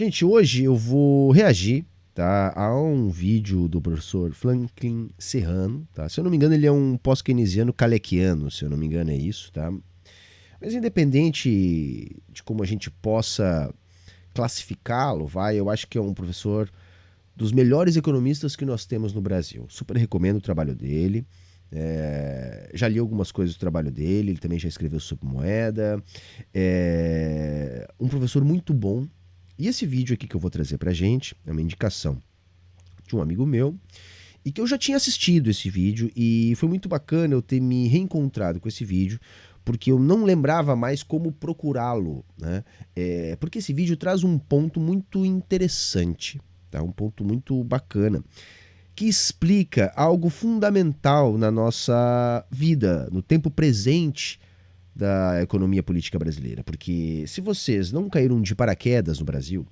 Gente, hoje eu vou reagir, tá, a um vídeo do professor Franklin Serrano, tá? Se eu não me engano, ele é um pós-keynesiano kalekiano, se eu não me engano é isso, tá? Mas independente de como a gente possa classificá-lo, eu acho que é um professor dos melhores economistas que nós temos no Brasil. Super recomendo o trabalho dele. Já li algumas coisas do trabalho dele, ele também já escreveu sobre moeda. Um professor muito bom. E esse vídeo aqui que eu vou trazer pra gente é uma indicação de um amigo meu e que eu já tinha assistido esse vídeo e foi muito bacana eu ter me reencontrado com esse vídeo porque eu não lembrava mais como procurá-lo, né? Porque esse vídeo traz um ponto muito interessante, tá? Um ponto muito bacana que explica algo fundamental na nossa vida, no tempo presente da economia política brasileira. Porque se vocês não caíram de paraquedas no Brasil,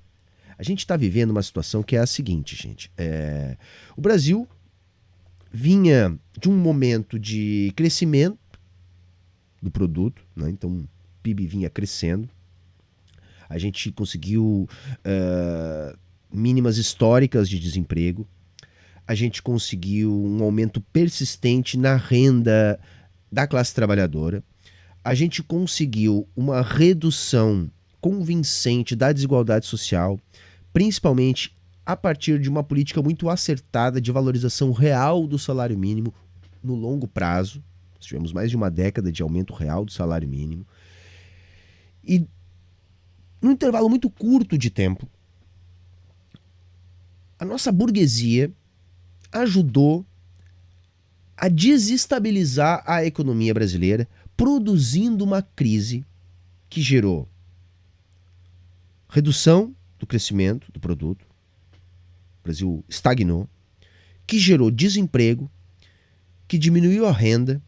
a gente está vivendo uma situação que é a seguinte, gente. O Brasil vinha de um momento de crescimento do produto, né? Então o PIB vinha crescendo. A gente conseguiu mínimas históricas de desemprego. A gente conseguiu um aumento persistente na renda da classe trabalhadora. A gente conseguiu uma redução convincente da desigualdade social, principalmente a partir de uma política muito acertada de valorização real do salário mínimo no longo prazo. Nós tivemos mais de uma década de aumento real do salário mínimo. E num intervalo muito curto de tempo, a nossa burguesia ajudou a desestabilizar a economia brasileira, produzindo uma crise que gerou redução do crescimento do produto, o Brasil estagnou, que gerou desemprego, que diminuiu a renda,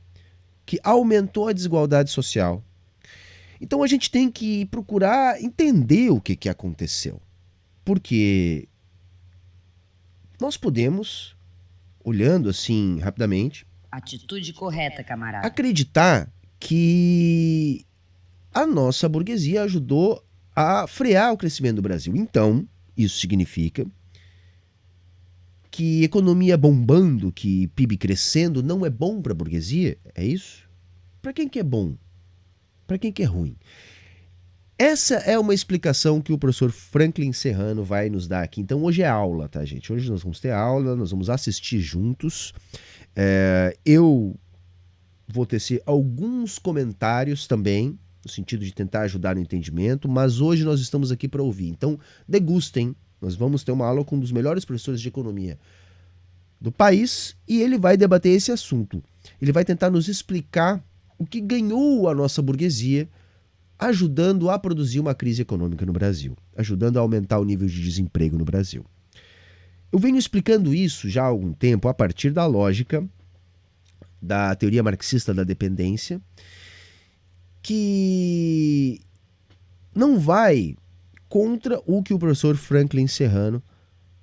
que aumentou a desigualdade social. Então a gente tem que procurar entender o que aconteceu. Porque nós podemos, olhando assim rapidamente, atitude correta, camarada, acreditar que a nossa burguesia ajudou a frear o crescimento do Brasil. Então, isso significa que economia bombando, que PIB crescendo, não é bom para a burguesia? É isso? Para quem que é bom? Para quem que é ruim? Essa é uma explicação que o professor Franklin Serrano vai nos dar aqui. Então hoje é aula, tá, gente? Hoje nós vamos ter aula, nós vamos assistir juntos. Eu vou tecer alguns comentários também, no sentido de tentar ajudar no entendimento, mas hoje nós estamos aqui para ouvir. Então, degustem. Nós vamos ter uma aula com um dos melhores professores de economia do país e ele vai debater esse assunto. Ele vai tentar nos explicar o que ganhou a nossa burguesia, ajudando a produzir uma crise econômica no Brasil, ajudando a aumentar o nível de desemprego no Brasil. Eu venho explicando isso já há algum tempo a partir da lógica da teoria marxista da dependência, que não vai contra o que o professor Franklin Serrano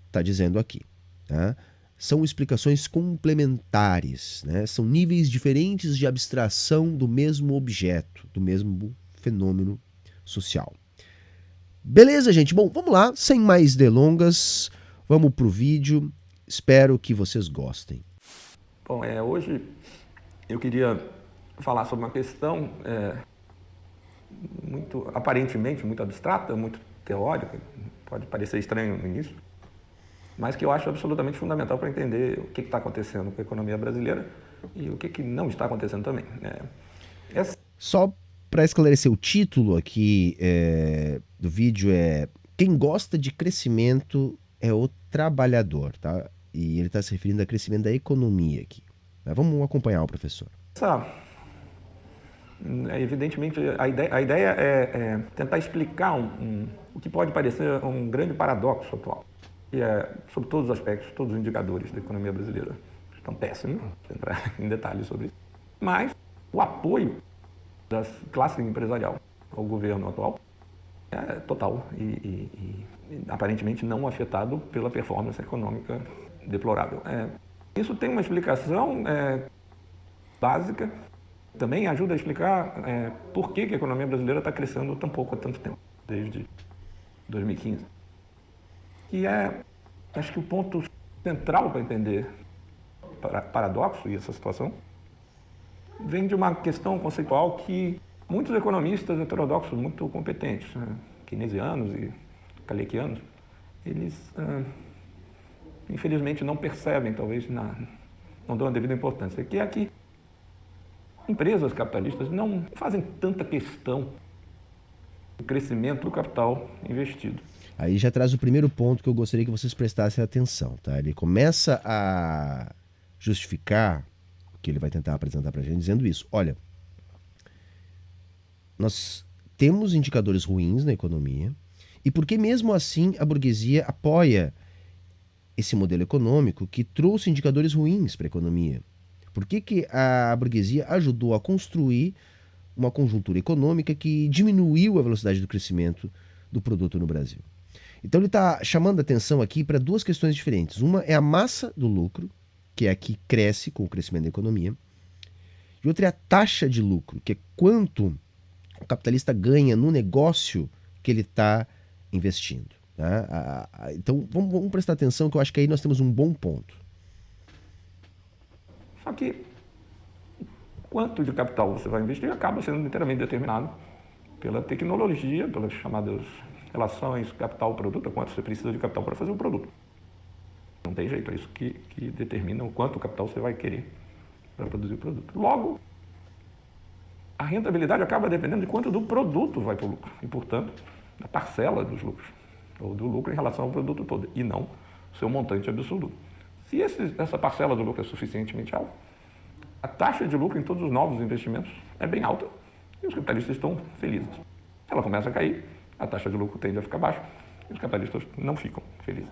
está dizendo aqui. Tá? São explicações complementares, né? São níveis diferentes de abstração do mesmo objeto, do mesmo fenômeno social. Beleza, gente? Bom, vamos lá, sem mais delongas, vamos pro vídeo. Espero que vocês gostem. Bom, hoje eu queria falar sobre uma questão aparentemente muito abstrata, muito teórica, pode parecer estranho no início, mas que eu acho absolutamente fundamental para entender o que está acontecendo com a economia brasileira e o que não está acontecendo também. Só para esclarecer, o título aqui do vídeo é Quem gosta de crescimento é o trabalhador, tá? E ele está se referindo ao crescimento da economia aqui. Vamos acompanhar o professor. Evidentemente, a ideia é tentar explicar o que pode parecer um grande paradoxo atual, que é, sobre todos os aspectos, todos os indicadores da economia brasileira estão péssimos, vou entrar em detalhes sobre isso, mas o apoio da classe empresarial ao governo atual é total e aparentemente não afetado pela performance econômica deplorável. Isso tem uma explicação básica, também ajuda a explicar por que a economia brasileira está crescendo tão pouco há tanto tempo, desde 2015. que é, acho que o ponto central para entender paradoxo e essa situação vem de uma questão conceitual que muitos economistas heterodoxos muito competentes, keynesianos e kalekianos, eles infelizmente não percebem, talvez não dão a devida importância, que é que empresas capitalistas não fazem tanta questão do crescimento do capital investido. Aí já traz o primeiro ponto que eu gostaria que vocês prestassem atenção, tá? Ele começa a justificar o que ele vai tentar apresentar para a gente dizendo isso. Olha, nós temos indicadores ruins na economia e por que mesmo assim a burguesia apoia esse modelo econômico que trouxe indicadores ruins para a economia? Por que a burguesia ajudou a construir uma conjuntura econômica que diminuiu a velocidade do crescimento do produto no Brasil? Então ele está chamando a atenção aqui para duas questões diferentes. Uma é a massa do lucro, que é a que cresce com o crescimento da economia, e outra é a taxa de lucro, que é quanto o capitalista ganha no negócio que ele está investindo. Tá? Então vamos prestar atenção, que eu acho que aí nós temos um bom ponto. Só que quanto de capital você vai investir acaba sendo inteiramente determinado pela tecnologia, pelas chamadas relações capital-produto, quanto você precisa de capital para fazer o produto. Não tem jeito, é isso que determina o quanto capital você vai querer para produzir o produto. Logo, a rentabilidade acaba dependendo de quanto do produto vai para o lucro e, portanto, da parcela dos lucros, ou do lucro em relação ao produto todo, e não seu montante absoluto. Se essa parcela do lucro é suficientemente alta, a taxa de lucro em todos os novos investimentos é bem alta e os capitalistas estão felizes. Se ela começa a cair, a taxa de lucro tende a ficar baixa e os capitalistas não ficam felizes.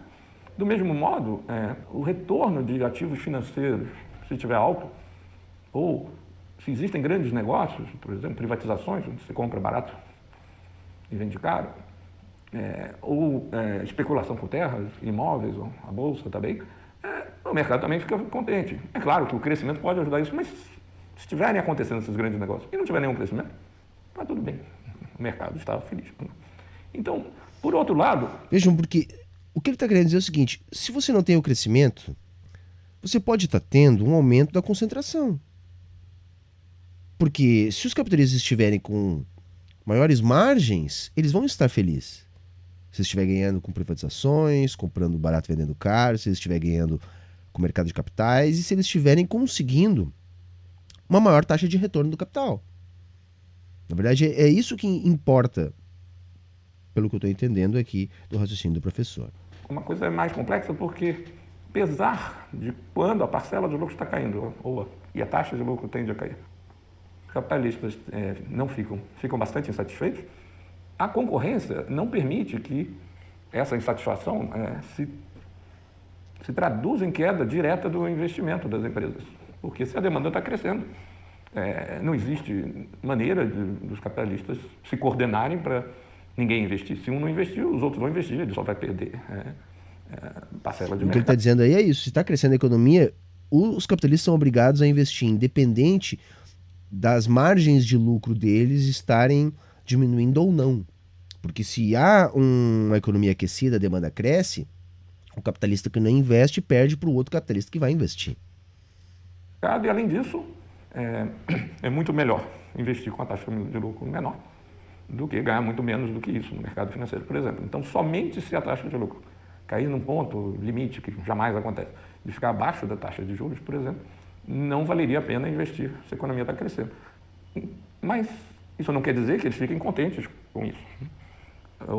Do mesmo modo, o retorno de ativos financeiros, se estiver alto, ou se existem grandes negócios, por exemplo, privatizações, onde você compra barato e vende caro, ou especulação com terras, imóveis, ou a bolsa também, o mercado também fica contente. É claro que o crescimento pode ajudar isso, mas se estiverem acontecendo esses grandes negócios e não tiver nenhum crescimento, está tudo bem. O mercado está feliz. Então, por outro lado... Vejam, porque o que ele está querendo dizer é o seguinte: se você não tem o crescimento, você pode estar tendo um aumento da concentração. Porque se os capitalistas estiverem com maiores margens, eles vão estar felizes. Se estiver ganhando com privatizações, comprando barato, vendendo caro, se eles estiver ganhando com o mercado de capitais e se eles estiverem conseguindo uma maior taxa de retorno do capital. Na verdade, é isso que importa, pelo que eu estou entendendo aqui do raciocínio do professor. Uma coisa é mais complexa porque, apesar de quando a parcela de lucro está caindo, e a taxa de lucro tende a cair, os capitalistas não ficam bastante insatisfeitos, a concorrência não permite que essa insatisfação se traduza em queda direta do investimento das empresas. Porque se a demanda está crescendo, não existe maneira dos capitalistas se coordenarem para ninguém investir. Se um não investir, os outros vão investir, ele só vai perder parcela de mercado. O que ele está dizendo aí é isso: se está crescendo a economia, os capitalistas são obrigados a investir, independente das margens de lucro deles estarem diminuindo ou não. Porque se há uma economia aquecida, a demanda cresce, o capitalista que não investe perde para o outro capitalista que vai investir. E além disso, é muito melhor investir com a taxa de lucro menor do que ganhar muito menos do que isso no mercado financeiro, por exemplo. Então, somente se a taxa de lucro cair num ponto limite, que jamais acontece, de ficar abaixo da taxa de juros, por exemplo, não valeria a pena investir se a economia está crescendo. Mas isso não quer dizer que eles fiquem contentes com isso.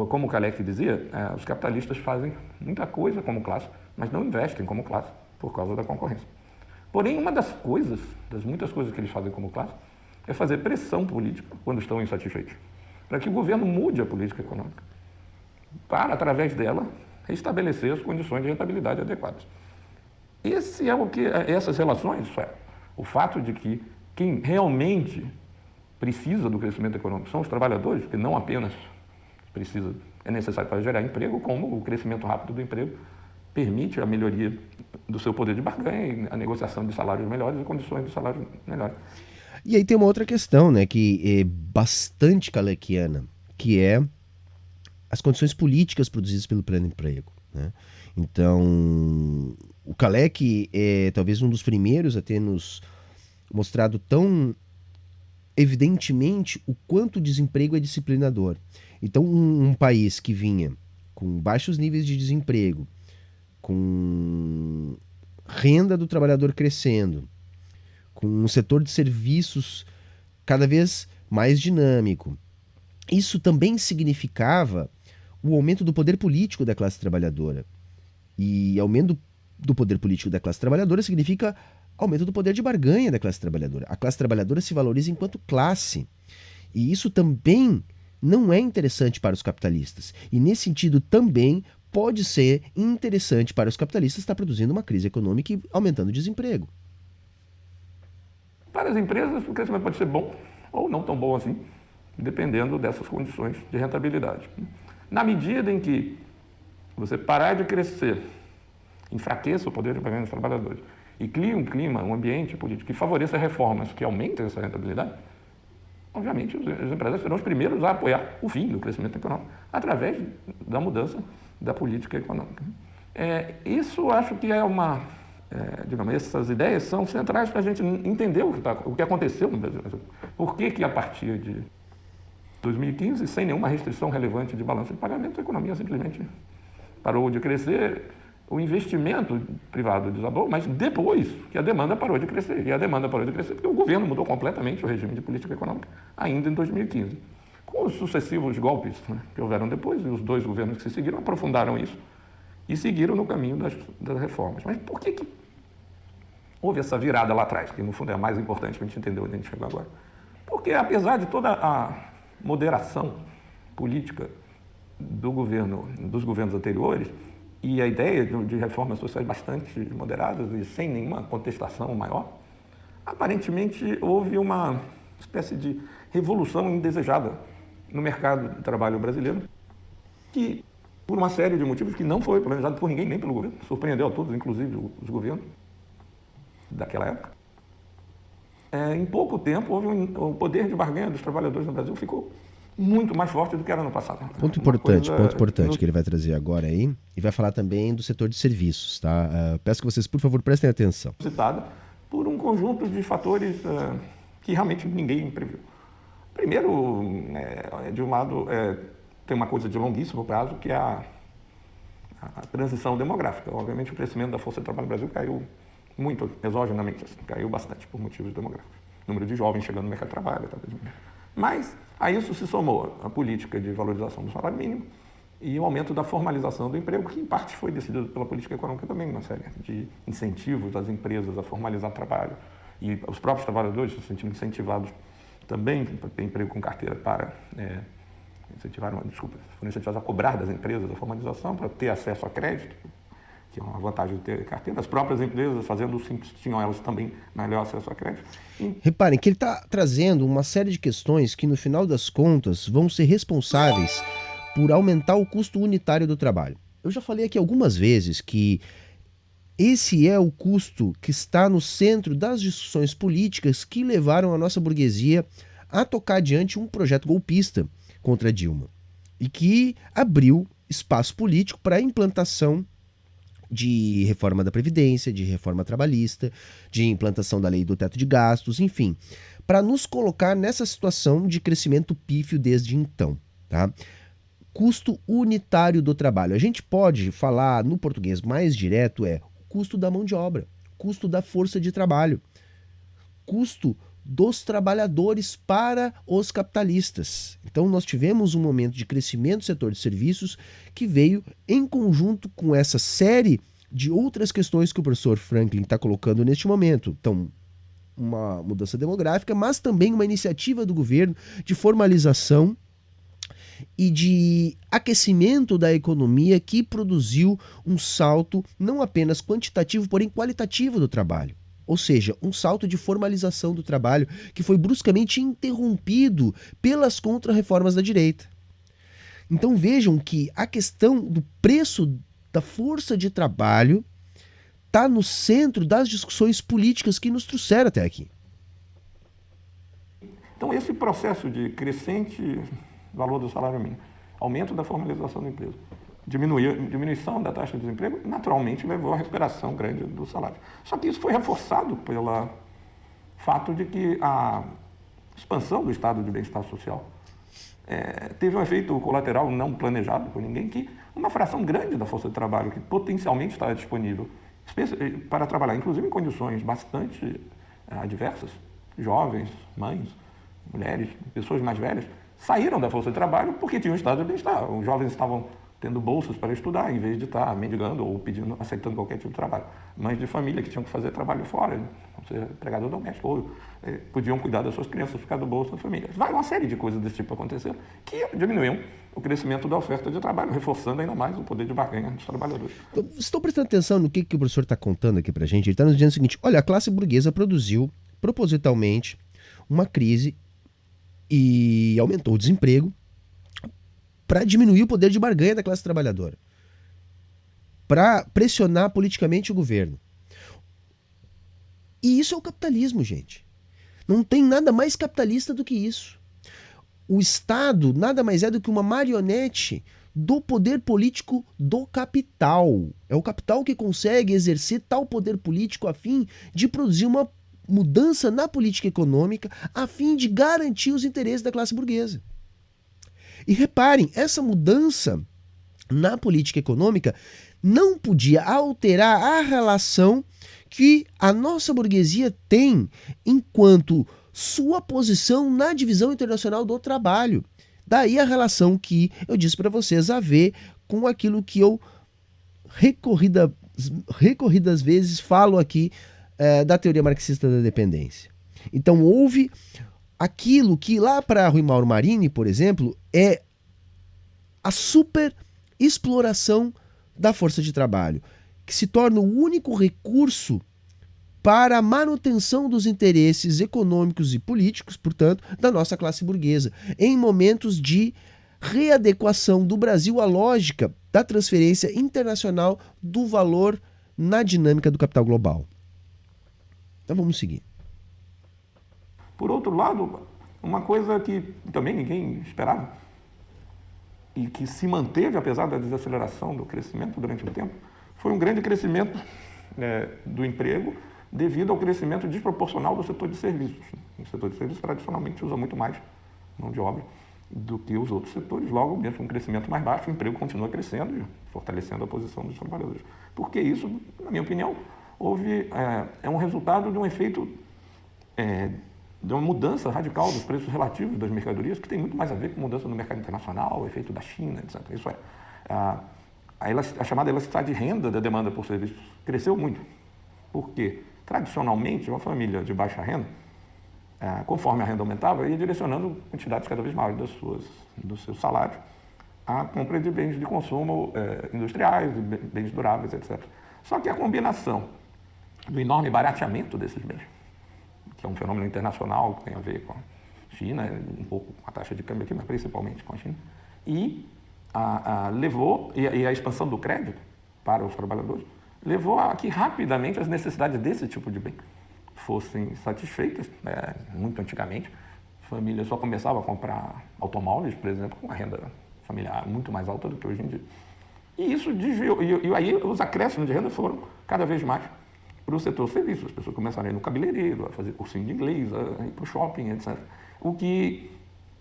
Como o Kalec dizia, os capitalistas fazem muita coisa como classe, mas não investem como classe por causa da concorrência. Porém, uma das muitas coisas que eles fazem como classe, é fazer pressão política quando estão insatisfeitos, para que o governo mude a política econômica, para, através dela, restabelecer as condições de rentabilidade adequadas. Esse é o que essas relações, o fato de que quem realmente precisa do crescimento econômico são os trabalhadores, que não apenas é necessário para gerar emprego, como o crescimento rápido do emprego permite a melhoria do seu poder de barganha, a negociação de salários melhores e condições de salário melhores. E aí tem uma outra questão, né, que é bastante kalekiana, que é as condições políticas produzidas pelo pleno emprego. né? Então, o Kalecki é talvez um dos primeiros a ter nos mostrado tão evidentemente o quanto o desemprego é disciplinador. Então, um país que vinha com baixos níveis de desemprego, com renda do trabalhador crescendo, com um setor de serviços cada vez mais dinâmico, isso também significava o aumento do poder político da classe trabalhadora. E aumento do poder político da classe trabalhadora significa aumento do poder de barganha da classe trabalhadora. A classe trabalhadora se valoriza enquanto classe. E isso também não é interessante para os capitalistas. E nesse sentido também pode ser interessante para os capitalistas estar produzindo uma crise econômica e aumentando o desemprego. Para as empresas, o crescimento pode ser bom ou não tão bom assim, dependendo dessas condições de rentabilidade. Na medida em que você parar de crescer, enfraqueça o poder de pagamento dos trabalhadores e crie um clima, um ambiente político que favoreça reformas que aumentem essa rentabilidade, obviamente os empresários serão os primeiros a apoiar o fim do crescimento econômico através da mudança da política econômica. Isso acho que é digamos, essas ideias são centrais para a gente entender o que aconteceu no Brasil. Por que a partir de 2015, sem nenhuma restrição relevante de balanço de pagamento, a economia simplesmente parou de crescer, o investimento privado desabou, mas depois que a demanda parou de crescer. E a demanda parou de crescer porque o governo mudou completamente o regime de política econômica ainda em 2015. Com os sucessivos golpes, né, que houveram depois, e os dois governos que se seguiram aprofundaram isso e seguiram no caminho das reformas. Mas por que houve essa virada lá atrás, que no fundo é a mais importante para a gente entender onde a gente chegou agora? Porque apesar de toda a moderação política dos governos anteriores e a ideia de reformas sociais bastante moderadas e sem nenhuma contestação maior, aparentemente houve uma espécie de revolução indesejada no mercado de trabalho brasileiro, que por uma série de motivos que não foi planejado por ninguém, nem pelo governo, surpreendeu a todos, inclusive os governos daquela época. Em pouco tempo, o poder de barganha dos trabalhadores no Brasil ficou muito mais forte do que era no passado. Ponto importante que ele vai trazer agora aí, e vai falar também do setor de serviços, tá? Peço que vocês, por favor, prestem atenção. Citada por um conjunto de fatores que realmente ninguém previu. Primeiro, de um lado, tem uma coisa de longuíssimo prazo, que é a transição demográfica. Obviamente, o crescimento da força de trabalho no Brasil caiu muito exogenamente, assim, caiu bastante por motivos demográficos. O número de jovens chegando no mercado de trabalho, mas a isso se somou a política de valorização do salário mínimo e o aumento da formalização do emprego, que em parte foi decidido pela política econômica também, uma série de incentivos às empresas a formalizar trabalho e os próprios trabalhadores se sentindo incentivados também para ter emprego com carteira para foram incentivados a cobrar das empresas a formalização para ter acesso a crédito, que é uma vantagem de ter carteira. As próprias empresas fazendo o simples tinham elas também melhor acesso a crédito. Reparem que ele está trazendo uma série de questões que no final das contas vão ser responsáveis por aumentar o custo unitário do trabalho. Eu já falei aqui algumas vezes que esse é o custo que está no centro das discussões políticas que levaram a nossa burguesia a tocar adiante um projeto golpista contra Dilma e que abriu espaço político para a implantação de reforma da Previdência, de reforma trabalhista, de implantação da lei do teto de gastos, enfim, para nos colocar nessa situação de crescimento pífio desde então, tá? Custo unitário do trabalho. A gente pode falar no português mais direto custo da mão de obra, custo da força de trabalho, custo dos trabalhadores para os capitalistas. Então nós tivemos um momento de crescimento do setor de serviços que veio em conjunto com essa série de outras questões que o professor Franklin está colocando neste momento. Então, uma mudança demográfica, mas também uma iniciativa do governo de formalização e de aquecimento da economia que produziu um salto não apenas quantitativo, porém qualitativo do trabalho. Ou seja, um salto de formalização do trabalho que foi bruscamente interrompido pelas contrarreformas da direita. Então vejam que a questão do preço da força de trabalho está no centro das discussões políticas que nos trouxeram até aqui. Então esse processo de crescente valor do salário mínimo, aumento da formalização da empresa diminuição da taxa de desemprego naturalmente levou à recuperação grande do salário. Só que isso foi reforçado pelo fato de que a expansão do estado de bem-estar social teve um efeito colateral não planejado por ninguém, que uma fração grande da força de trabalho que potencialmente está disponível para trabalhar, inclusive em condições bastante adversas, jovens, mães, mulheres, pessoas mais velhas, saíram da força de trabalho porque tinham um estado de bem-estar. Os jovens estavam tendo bolsas para estudar, em vez de estar mendigando ou aceitando qualquer tipo de trabalho. Mães de família que tinham que fazer trabalho fora, ser empregador doméstico, ou podiam cuidar das suas crianças por causa do bolso da família. Vai uma série de coisas desse tipo aconteceram que diminuíam o crescimento da oferta de trabalho, reforçando ainda mais o poder de barganha dos trabalhadores. Estou prestando atenção no que o professor está contando aqui para a gente. Ele está nos dizendo o seguinte: olha, a classe burguesa produziu propositalmente uma crise e aumentou o desemprego para diminuir o poder de barganha da classe trabalhadora, para pressionar politicamente o governo. E isso é o capitalismo, gente. Não tem nada mais capitalista do que isso. O Estado nada mais é do que uma marionete do poder político do capital. É o capital que consegue exercer tal poder político a fim de produzir uma mudança na política econômica, a fim de garantir os interesses da classe burguesa. E reparem, essa mudança na política econômica não podia alterar a relação que a nossa burguesia tem enquanto sua posição na divisão internacional do trabalho. Daí a relação que eu disse para vocês a ver com aquilo que eu recorridas vezes falo aqui da teoria marxista da dependência. Então houve aquilo que lá para Rui Mauro Marini, por exemplo, é a super exploração da força de trabalho, que se torna o único recurso para a manutenção dos interesses econômicos e políticos, portanto, da nossa classe burguesa, em momentos de readequação do Brasil à lógica da transferência internacional do valor na dinâmica do capital global. Então vamos seguir. Por outro lado, uma coisa que também ninguém esperava e que se manteve apesar da desaceleração do crescimento durante o tempo, foi um grande crescimento do emprego devido ao crescimento desproporcional do setor de serviços. O setor de serviços tradicionalmente usa muito mais mão de obra do que os outros setores, logo, mesmo com um crescimento mais baixo, o emprego continua crescendo e fortalecendo a posição dos trabalhadores. Porque isso, na minha opinião, é um resultado de um efeito de uma mudança radical dos preços relativos das mercadorias, que tem muito mais a ver com mudança no mercado internacional, o efeito da China, etc. Isso a chamada elasticidade de renda da demanda por serviços cresceu muito, porque, tradicionalmente, uma família de baixa renda, conforme a renda aumentava, ia direcionando quantidades cada vez maiores do seu salário à compra de bens de consumo industriais, de bens duráveis, etc. Só que a combinação do enorme barateamento desses bens, que é um fenômeno internacional que tem a ver com a China, um pouco com a taxa de câmbio aqui, mas principalmente com a China, e a expansão do crédito para os trabalhadores, levou a que rapidamente as necessidades desse tipo de bem fossem satisfeitas. Muito antigamente, a família só começava a comprar automóveis, por exemplo, com uma renda familiar muito mais alta do que hoje em dia. E isso desviou, e aí os acréscimos de renda foram cada vez mais para o setor serviços. As pessoas começaram a ir no cabeleireiro, a fazer cursinho de inglês, a ir para o shopping, etc. O que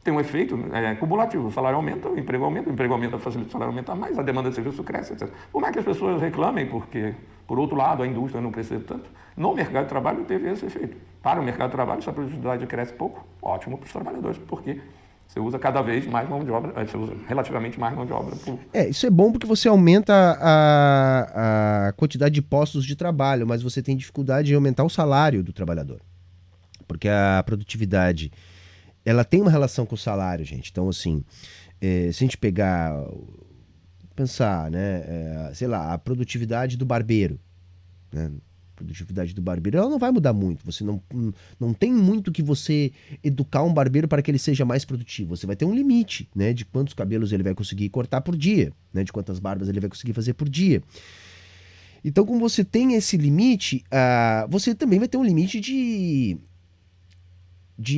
tem um efeito cumulativo. O salário aumenta, o emprego aumenta, facilita o salário aumenta mais, a demanda de serviço cresce, etc. Por mais que as pessoas reclamem, porque, por outro lado, a indústria não cresceu tanto, no mercado de trabalho teve esse efeito. Para o mercado de trabalho, se a produtividade cresce pouco, ótimo para os trabalhadores, porque você usa cada vez mais mão de obra, você usa relativamente mais mão de obra. Isso é bom porque você aumenta a quantidade de postos de trabalho, mas você tem dificuldade em aumentar o salário do trabalhador. Porque a produtividade, ela tem uma relação com o salário, gente. Então, assim, se a gente pensar, né, sei lá, a produtividade do barbeiro, né? Produtividade do barbeiro, ela não vai mudar muito. Você não tem muito que você educar um barbeiro para que ele seja mais produtivo. Você vai ter um limite, né, de quantos cabelos ele vai conseguir cortar por dia, né, de quantas barbas ele vai conseguir fazer por dia. Então, como você tem esse limite, você também vai ter um limite de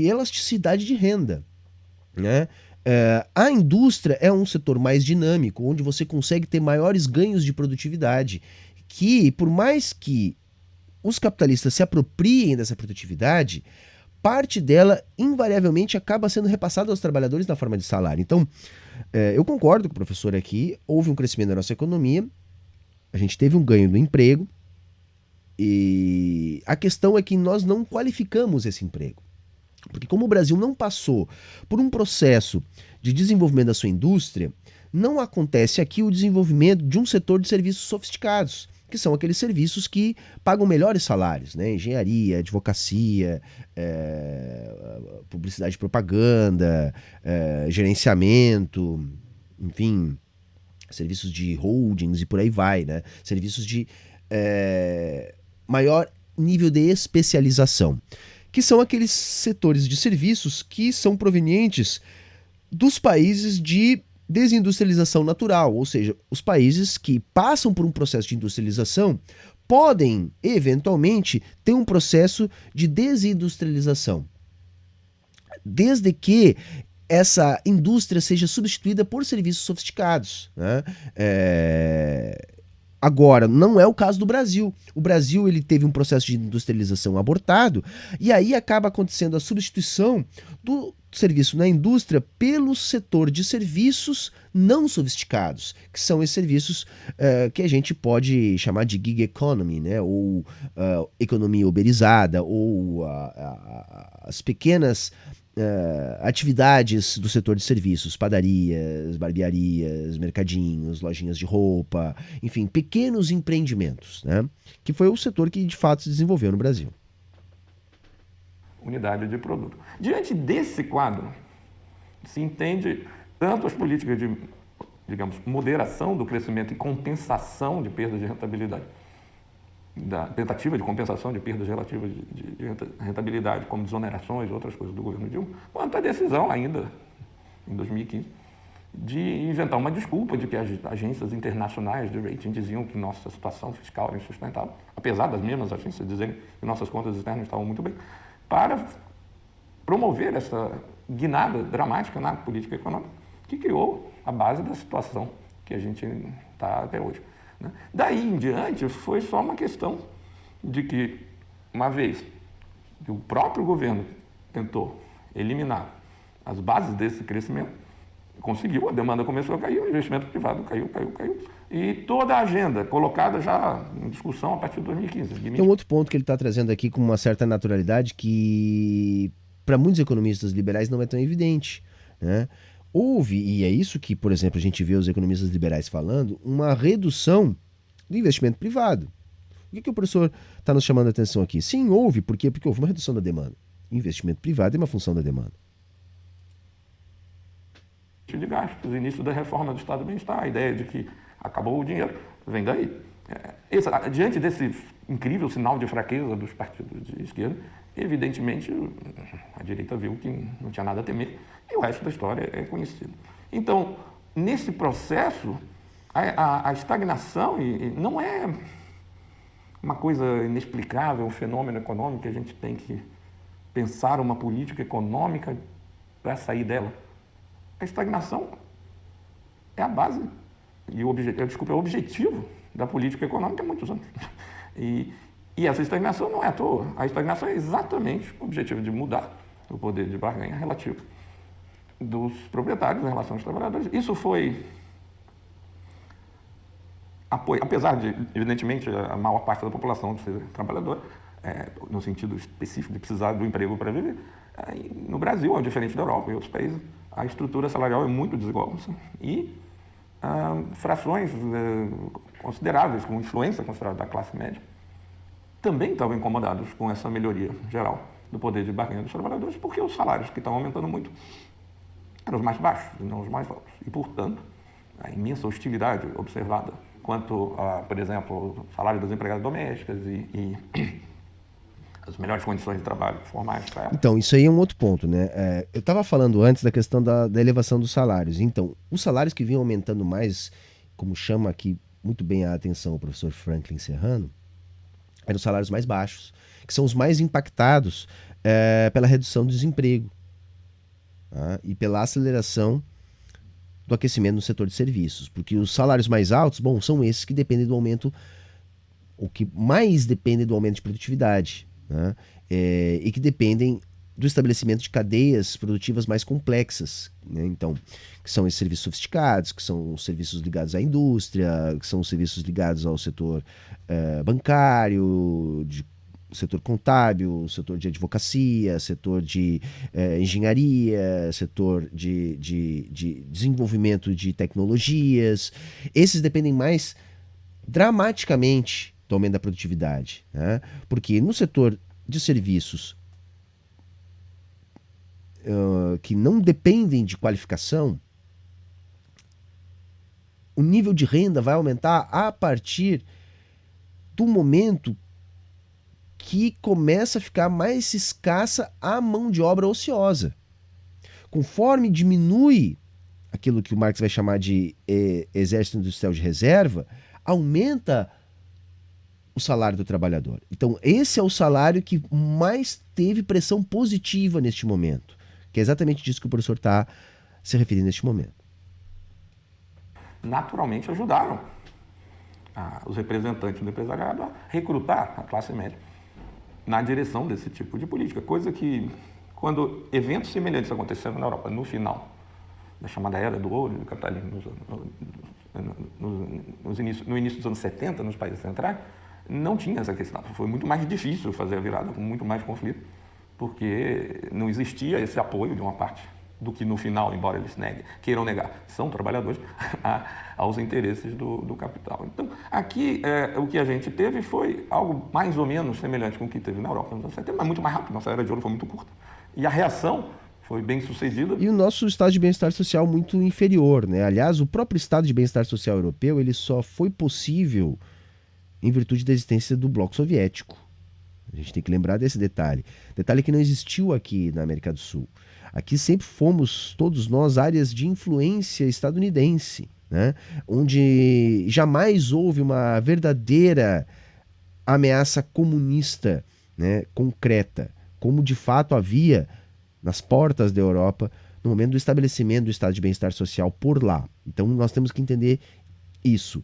elasticidade de renda, né? A indústria é um setor mais dinâmico, onde você consegue ter maiores ganhos de produtividade, que por mais que os capitalistas se apropriem dessa produtividade, parte dela invariavelmente acaba sendo repassada aos trabalhadores na forma de salário. Então, eu concordo com o professor aqui, houve um crescimento da nossa economia, a gente teve um ganho do emprego, e a questão é que nós não qualificamos esse emprego. Porque como o Brasil não passou por um processo de desenvolvimento da sua indústria, não acontece aqui o desenvolvimento de um setor de serviços sofisticados, que são aqueles serviços que pagam melhores salários, né? Engenharia, advocacia, publicidade e propaganda, gerenciamento, enfim, serviços de holdings e por aí vai, né? Serviços de maior nível de especialização, que são aqueles setores de serviços que são provenientes dos países de desindustrialização natural, ou seja, os países que passam por um processo de industrialização podem, eventualmente, ter um processo de desindustrialização, desde que essa indústria seja substituída por serviços sofisticados, né? Agora, não é o caso do Brasil. O Brasil ele teve um processo de industrialização abortado e aí acaba acontecendo a substituição do serviço na indústria pelo setor de serviços não sofisticados, que são esses serviços que a gente pode chamar de gig economy, né? Ou economia uberizada, ou as pequenas atividades do setor de serviços, padarias, barbearias, mercadinhos, lojinhas de roupa, enfim, pequenos empreendimentos, né? Que foi o setor que de fato se desenvolveu no Brasil. Unidade de produto. Diante desse quadro, se entende tanto as políticas de, digamos, moderação do crescimento e compensação de perdas de rentabilidade, da tentativa de compensação de perdas relativas de rentabilidade, como desonerações e outras coisas do governo Dilma, quanto à decisão ainda, em 2015, de inventar uma desculpa de que as agências internacionais de rating diziam que nossa situação fiscal era insustentável, apesar das mesmas agências dizerem que nossas contas externas estavam muito bem, para promover essa guinada dramática na política econômica, que criou a base da situação que a gente está até hoje. Né? Daí em diante, foi só uma questão de que, uma vez que o próprio governo tentou eliminar as bases desse crescimento, conseguiu, a demanda começou a cair, o investimento privado caiu, e toda a agenda colocada já em discussão a partir de 2015. Tem um outro ponto que ele está trazendo aqui com uma certa naturalidade que, para muitos economistas liberais, não é tão evidente, né? Houve, e é isso que, por exemplo, a gente vê os economistas liberais falando, uma redução do investimento privado. O que o professor está nos chamando a atenção aqui? Sim, houve. Por quê? Porque houve uma redução da demanda. Investimento privado é uma função da demanda. De gastos, o início da reforma do Estado do Bem-Estar, a ideia de que acabou o dinheiro, vem daí. Diante desse incrível sinal de fraqueza dos partidos de esquerda, evidentemente a direita viu que não tinha nada a temer e o resto da história é conhecido. Então, nesse processo, a estagnação não é uma coisa inexplicável, um fenômeno econômico que a gente tem que pensar uma política econômica para sair dela. A estagnação é a base e é o objetivo da política econômica há muitos anos. E essa estagnação não é à toa. A estagnação é exatamente o objetivo de mudar o poder de barganha relativo dos proprietários em relação aos trabalhadores. Isso foi apesar de, evidentemente, a maior parte da população ser trabalhadora, no sentido específico de precisar do emprego para viver, no Brasil, diferente da Europa e outros países, a estrutura salarial é muito desigual. Assim, e frações consideráveis, com influência considerável da classe média, também estavam incomodados com essa melhoria geral do poder de barganha dos trabalhadores, porque os salários que estão aumentando muito eram os mais baixos e não os mais altos. E, portanto, a imensa hostilidade observada quanto a, por exemplo, o salário das empregadas domésticas e as melhores condições de trabalho formais para ela. Então, isso aí é um outro ponto, né? Eu estava falando antes da questão da elevação dos salários. Então, os salários que vinham aumentando mais, como chama aqui muito bem a atenção o professor Franklin Serrano, eram os salários mais baixos, que são os mais impactados pela redução do desemprego. tá? E pela aceleração do aquecimento no setor de serviços, porque os salários mais altos, bom, são esses que dependem do aumento, o que mais dependem do aumento de produtividade, né? E que dependem do estabelecimento de cadeias produtivas mais complexas, né? Então, que são esses serviços sofisticados, que são os serviços ligados à indústria, que são os serviços ligados ao setor bancário, setor contábil, setor de advocacia, setor de engenharia, setor de desenvolvimento de tecnologias. Esses dependem mais dramaticamente do aumento da produtividade, né? Porque no setor de serviços que não dependem de qualificação, o nível de renda vai aumentar a partir do momento que começa a ficar mais escassa a mão de obra ociosa. Conforme diminui aquilo que o Marx vai chamar de exército industrial de reserva, aumenta o salário do trabalhador. Então, esse é o salário que mais teve pressão positiva neste momento, que é exatamente disso que o professor está se referindo neste momento. Naturalmente ajudaram os representantes do empresariado a recrutar a classe média na direção desse tipo de política, coisa que, quando eventos semelhantes aconteceram na Europa no final da chamada Era do Ouro, do capitalismo, no início dos anos 70, nos países centrais, não tinha essa questão. Foi muito mais difícil fazer a virada, com muito mais conflito, porque não existia esse apoio de uma parte do que no final, embora eles queiram negar, são trabalhadores, aos interesses do capital. Então, aqui, o que a gente teve foi algo mais ou menos semelhante com o que teve na Europa nos anos 70, mas muito mais rápido. Nossa Era de Ouro foi muito curta. E a reação foi bem sucedida. E o nosso estado de bem-estar social muito inferior, né? Aliás, o próprio estado de bem-estar social europeu, ele só foi possível em virtude da existência do bloco soviético. A gente tem que lembrar desse detalhe. Detalhe que não existiu aqui na América do Sul. Aqui sempre fomos, todos nós, áreas de influência estadunidense, né? Onde jamais houve uma verdadeira ameaça comunista, né, concreta, como de fato havia nas portas da Europa no momento do estabelecimento do estado de bem-estar social por lá. Então nós temos que entender isso.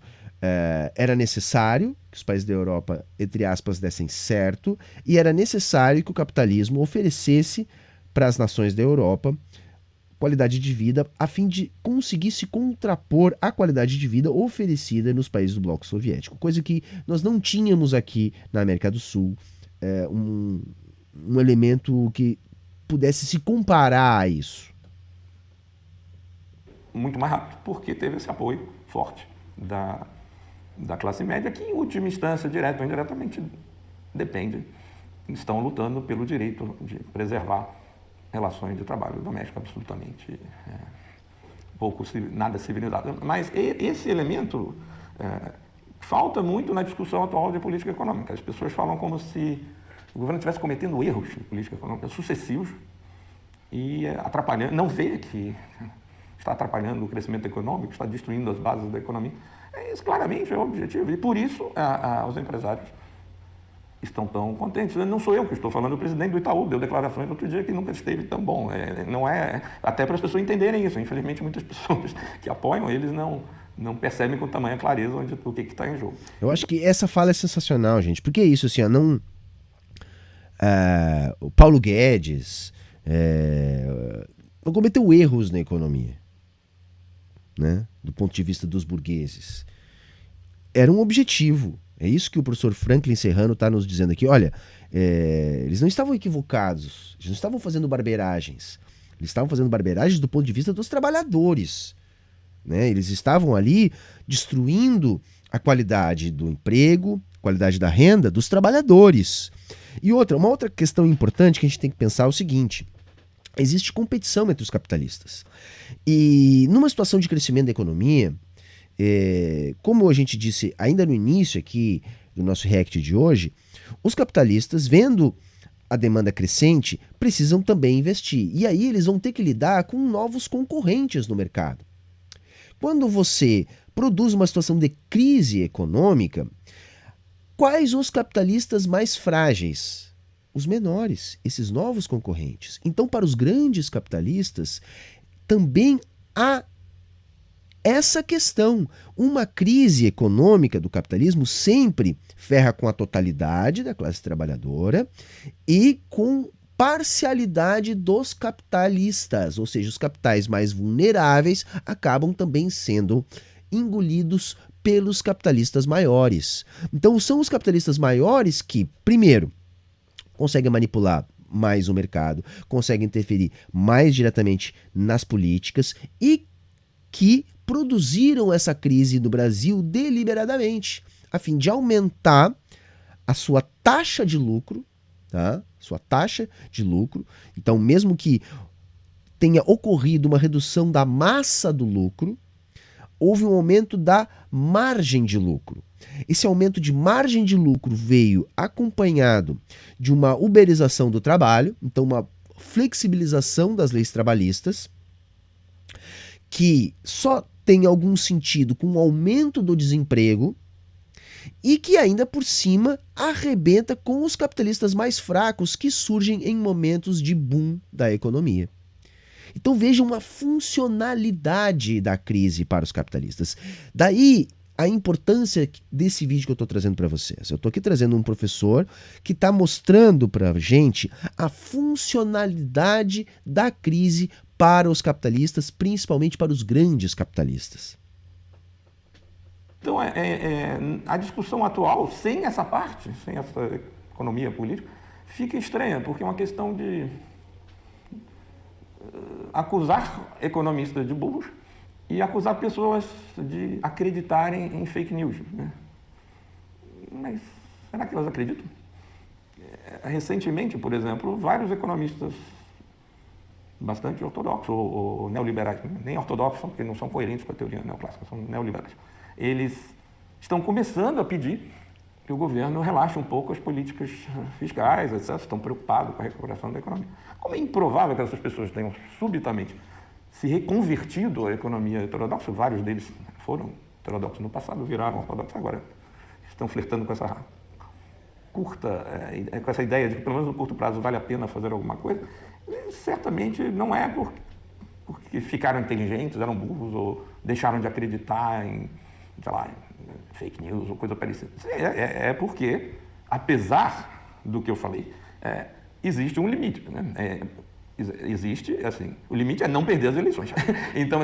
Era necessário que os países da Europa, entre aspas, dessem certo, e era necessário que o capitalismo oferecesse para as nações da Europa qualidade de vida, a fim de conseguir se contrapor à qualidade de vida oferecida nos países do bloco soviético, coisa que nós não tínhamos aqui na América do Sul, um elemento que pudesse se comparar a isso. Muito mais rápido, porque teve esse apoio forte da classe média, que em última instância, direto ou indiretamente, depende, estão lutando pelo direito de preservar relações de trabalho doméstico absolutamente nada civilizado. Mas esse elemento falta muito na discussão atual de política econômica. As pessoas falam como se o governo estivesse cometendo erros de política econômica sucessivos e atrapalhando, não vê que está atrapalhando o crescimento econômico, está destruindo as bases da economia. Esse claramente é o objetivo. E por isso os empresários estão tão contentes. Não sou eu que estou falando, o presidente do Itaú deu declarações outro dia que nunca esteve tão bom. Não é, até para as pessoas entenderem isso. Infelizmente, muitas pessoas que apoiam eles não percebem com tamanha clareza o que está em jogo. Eu acho que essa fala é sensacional, gente. Porque é isso, assim, o Paulo Guedes não cometeu erros na economia, né? Do ponto de vista dos burgueses. Era um objetivo. É isso que o professor Franklin Serrano está nos dizendo aqui. Olha, eles não estavam equivocados, eles não estavam fazendo barbeiragens. Eles estavam fazendo barbeiragens do ponto de vista dos trabalhadores, né? Eles estavam ali destruindo a qualidade do emprego, qualidade da renda dos trabalhadores. E uma outra questão importante que a gente tem que pensar é o seguinte: existe competição entre os capitalistas. E numa situação de crescimento da economia, como a gente disse ainda no início aqui do nosso react de hoje, os capitalistas, vendo a demanda crescente, precisam também investir. E aí eles vão ter que lidar com novos concorrentes no mercado. Quando você produz uma situação de crise econômica, quais os capitalistas mais frágeis os menores, esses novos concorrentes. Então, para os grandes capitalistas, também há essa questão. Uma crise econômica do capitalismo sempre ferra com a totalidade da classe trabalhadora e com parcialidade dos capitalistas, ou seja, os capitais mais vulneráveis acabam também sendo engolidos pelos capitalistas maiores. Então, são os capitalistas maiores que, primeiro, conseguem manipular mais o mercado, conseguem interferir mais diretamente nas políticas e que produziram essa crise no Brasil deliberadamente, a fim de aumentar a sua taxa de lucro, tá? Sua taxa de lucro. Então, mesmo que tenha ocorrido uma redução da massa do lucro, houve um aumento da margem de lucro. Esse aumento de margem de lucro veio acompanhado de uma uberização do trabalho, então uma flexibilização das leis trabalhistas, que só tem algum sentido com o aumento do desemprego e que ainda por cima arrebenta com os capitalistas mais fracos que surgem em momentos de boom da economia. Então vejam uma funcionalidade da crise para os capitalistas. Daí a importância desse vídeo que eu estou trazendo para vocês. Eu estou aqui trazendo um professor que está mostrando para a gente a funcionalidade da crise para os capitalistas, principalmente para os grandes capitalistas. Então, a discussão atual, sem essa parte, sem essa economia política, fica estranha, porque é uma questão de acusar economistas de burros e acusar pessoas de acreditarem em fake news, né? Mas será que elas acreditam? Recentemente, por exemplo, vários economistas bastante ortodoxos ou neoliberais, nem ortodoxos, porque não são coerentes com a teoria neoclássica, são neoliberais. Eles estão começando a pedir que o governo relaxe um pouco as políticas fiscais, etc. Estão preocupados com a recuperação da economia. Como é improvável que essas pessoas tenham subitamente se reconvertido à economia heterodoxa, vários deles foram heterodoxos no passado, viraram ortodoxos agora, estão flertando com essa com essa ideia de que pelo menos no curto prazo vale a pena fazer alguma coisa. Certamente não é porque ficaram inteligentes, eram burros ou deixaram de acreditar em, sei lá, fake news ou coisa parecida. É porque, apesar do que eu falei, existe um limite, né? Existe, assim, o limite é não perder as eleições. Então,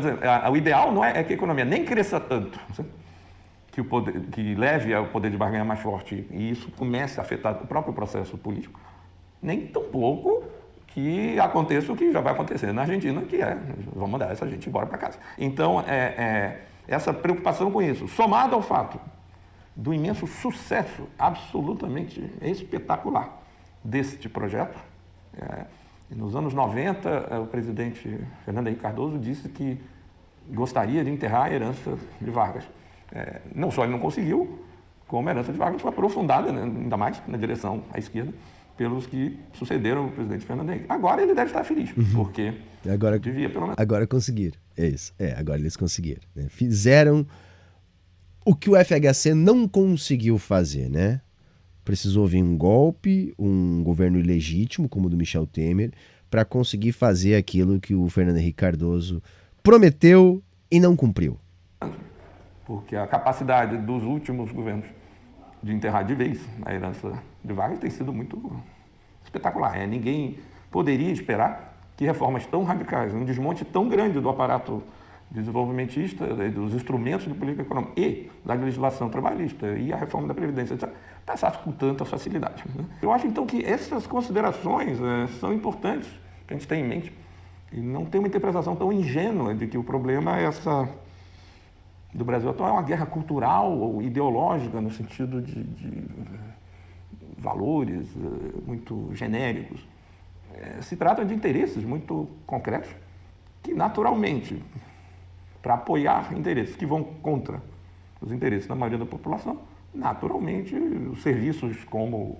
o ideal não é que a economia nem cresça tanto, que leve ao poder de barganha mais forte e isso comece a afetar o próprio processo político, nem tão pouco que aconteça o que já vai acontecer na Argentina, que vamos mandar essa gente embora para casa. Então, essa preocupação com isso, somado ao fato do imenso sucesso absolutamente espetacular deste projeto. Nos anos 90, o presidente Fernando Henrique Cardoso disse que gostaria de enterrar a herança de Vargas. Não só ele não conseguiu, como a herança de Vargas foi aprofundada, né, ainda mais na direção à esquerda, pelos que sucederam o presidente Fernando Henrique. Agora ele deve estar feliz, porque devia pelo menos... Agora conseguiram, é isso. Agora eles conseguiram, né? Fizeram o que o FHC não conseguiu fazer, né? Precisou vir um golpe, um governo ilegítimo, como o do Michel Temer, para conseguir fazer aquilo que o Fernando Henrique Cardoso prometeu e não cumpriu. Porque a capacidade dos últimos governos de enterrar de vez a herança de Vargas tem sido muito espetacular. Ninguém poderia esperar que reformas tão radicais, um desmonte tão grande do aparato desenvolvimentista, dos instrumentos de política econômica e da legislação trabalhista e a reforma da Previdência, etc., passasse com tanta facilidade. Eu acho, então, que essas considerações são importantes para a gente ter em mente e não ter uma interpretação tão ingênua de que o problema do Brasil atual é uma guerra cultural ou ideológica, no sentido de valores muito genéricos. Se trata de interesses muito concretos que, naturalmente, para apoiar interesses que vão contra os interesses da maioria da população, naturalmente, os serviços como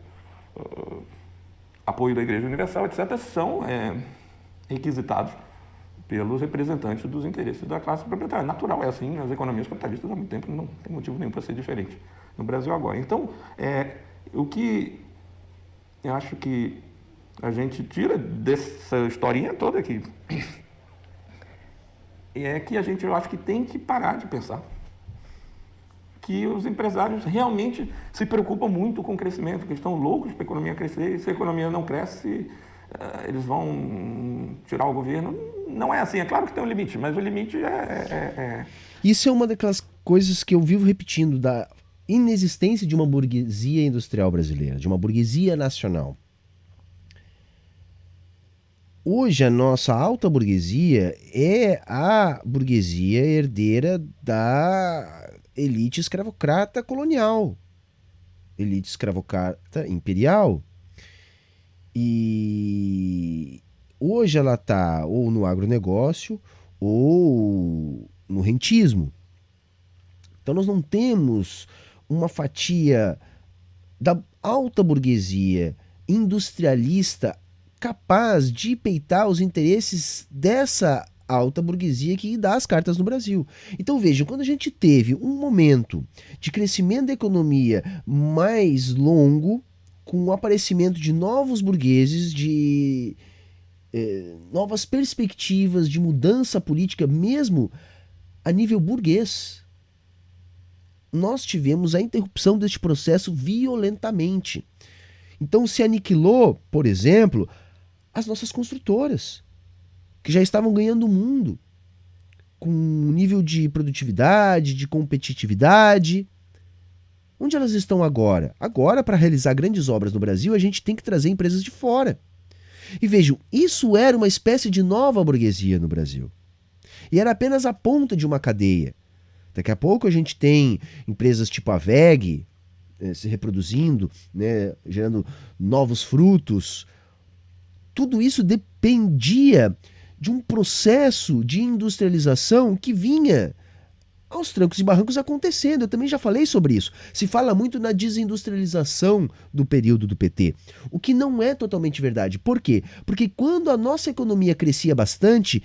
apoio da Igreja Universal, etc., são requisitados pelos representantes dos interesses da classe proprietária. Natural, é assim, as economias capitalistas há muito tempo não tem motivo nenhum para ser diferente no Brasil agora. Então, o que eu acho que a gente tira dessa historinha toda aqui é que a gente, eu acho que tem que parar de pensar que os empresários realmente se preocupam muito com o crescimento, que estão loucos para a economia crescer, e se a economia não cresce, eles vão tirar o governo. Não é assim, é claro que tem um limite, mas o limite Isso é uma daquelas coisas que eu vivo repetindo, da inexistência de uma burguesia industrial brasileira, de uma burguesia nacional. Hoje a nossa alta burguesia é a burguesia herdeira da elite escravocrata colonial, elite escravocrata imperial. E hoje ela está ou no agronegócio ou no rentismo. Então nós não temos uma fatia da alta burguesia industrialista capaz de peitar os interesses dessa alta burguesia que dá as cartas no Brasil. Então vejam, quando a gente teve um momento de crescimento da economia mais longo, com o aparecimento de novos burgueses, de novas perspectivas de mudança política, mesmo a nível burguês, nós tivemos a interrupção deste processo violentamente. Então se aniquilou, por exemplo, as nossas construtoras, que já estavam ganhando o mundo, com um nível de produtividade, de competitividade. Onde elas estão agora? Agora, para realizar grandes obras no Brasil, a gente tem que trazer empresas de fora. E vejam, isso era uma espécie de nova burguesia no Brasil. E era apenas a ponta de uma cadeia. Daqui a pouco a gente tem empresas tipo a WEG se reproduzindo, né, gerando novos frutos. Tudo isso dependia de um processo de industrialização que vinha aos trancos e barrancos acontecendo. Eu também já falei sobre isso. Se fala muito na desindustrialização do período do PT, o que não é totalmente verdade. Por quê? Porque quando a nossa economia crescia bastante,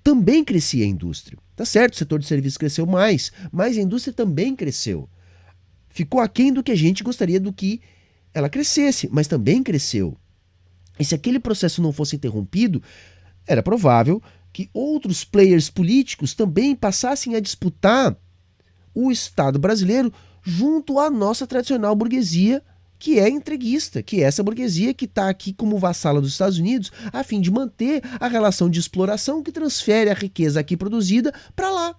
também crescia a indústria. Tá certo, o setor de serviços cresceu mais, mas a indústria também cresceu. Ficou aquém do que a gente gostaria do que ela crescesse, mas também cresceu. E se aquele processo não fosse interrompido, era provável que outros players políticos também passassem a disputar o Estado brasileiro junto à nossa tradicional burguesia, que é entreguista, que é essa burguesia que está aqui como vassala dos Estados Unidos, a fim de manter a relação de exploração que transfere a riqueza aqui produzida para lá.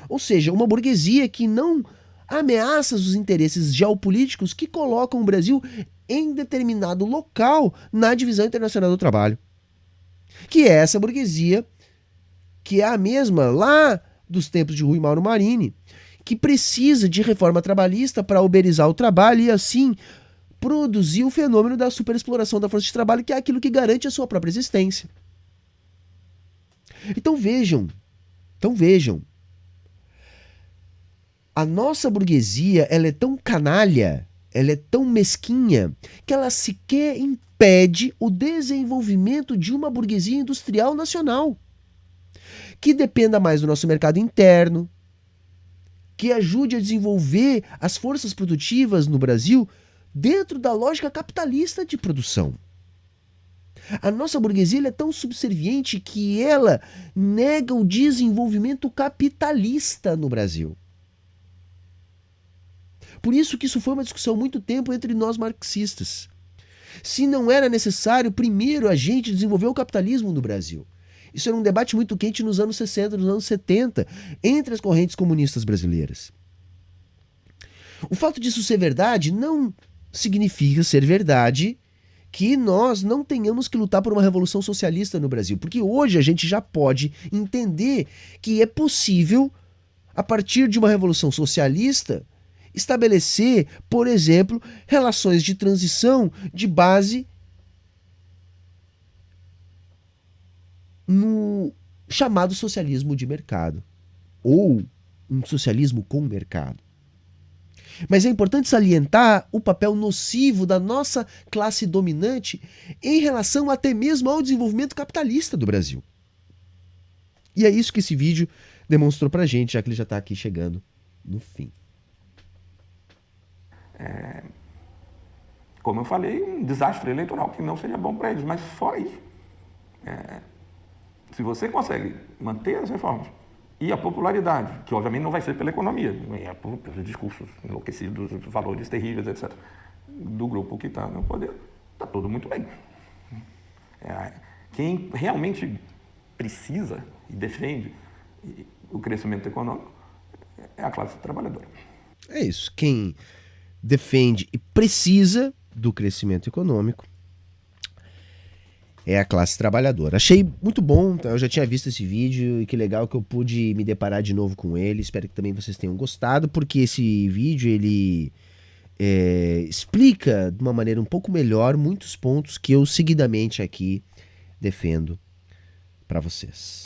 Ou seja, uma burguesia que não ameaça os interesses geopolíticos que colocam o Brasil em determinado local na divisão internacional do trabalho. Que é essa burguesia, que é a mesma lá dos tempos de Rui Mauro Marini, que precisa de reforma trabalhista para uberizar o trabalho e assim produzir o fenômeno da superexploração da força de trabalho, que é aquilo que garante a sua própria existência. Então vejam, a nossa burguesia, ela é tão canalha, ela é tão mesquinha, que ela sequer impede o desenvolvimento de uma burguesia industrial nacional, que dependa mais do nosso mercado interno, que ajude a desenvolver as forças produtivas no Brasil dentro da lógica capitalista de produção. A nossa burguesia é tão subserviente que ela nega o desenvolvimento capitalista no Brasil. Por isso que isso foi uma discussão há muito tempo entre nós marxistas. Se não era necessário primeiro a gente desenvolver o capitalismo no Brasil. Isso era um debate muito quente nos anos 60, nos anos 70, entre as correntes comunistas brasileiras. O fato disso ser verdade não significa ser verdade que nós não tenhamos que lutar por uma revolução socialista no Brasil, porque hoje a gente já pode entender que é possível, a partir de uma revolução socialista, estabelecer, por exemplo, relações de transição de base no chamado socialismo de mercado, ou um socialismo com mercado. Mas é importante salientar o papel nocivo da nossa classe dominante em relação até mesmo ao desenvolvimento capitalista do Brasil. E é isso que esse vídeo demonstrou pra gente, já que ele já está aqui chegando no fim. como eu falei, um desastre eleitoral que não seria bom para eles. Mas fora isso, se você consegue manter as reformas e a popularidade, que obviamente não vai ser pela economia, é pelos discursos enlouquecidos, valores terríveis, etc., do grupo que está no poder, está tudo muito bem. Quem realmente precisa e defende o crescimento econômico é a classe trabalhadora. É isso. Quem defende e precisa do crescimento econômico é a classe trabalhadora. Achei muito bom, tá? Eu já tinha visto esse vídeo e que legal que eu pude me deparar de novo com ele. Espero que também vocês tenham gostado, porque esse vídeo ele explica de uma maneira um pouco melhor muitos pontos que eu seguidamente aqui defendo para vocês.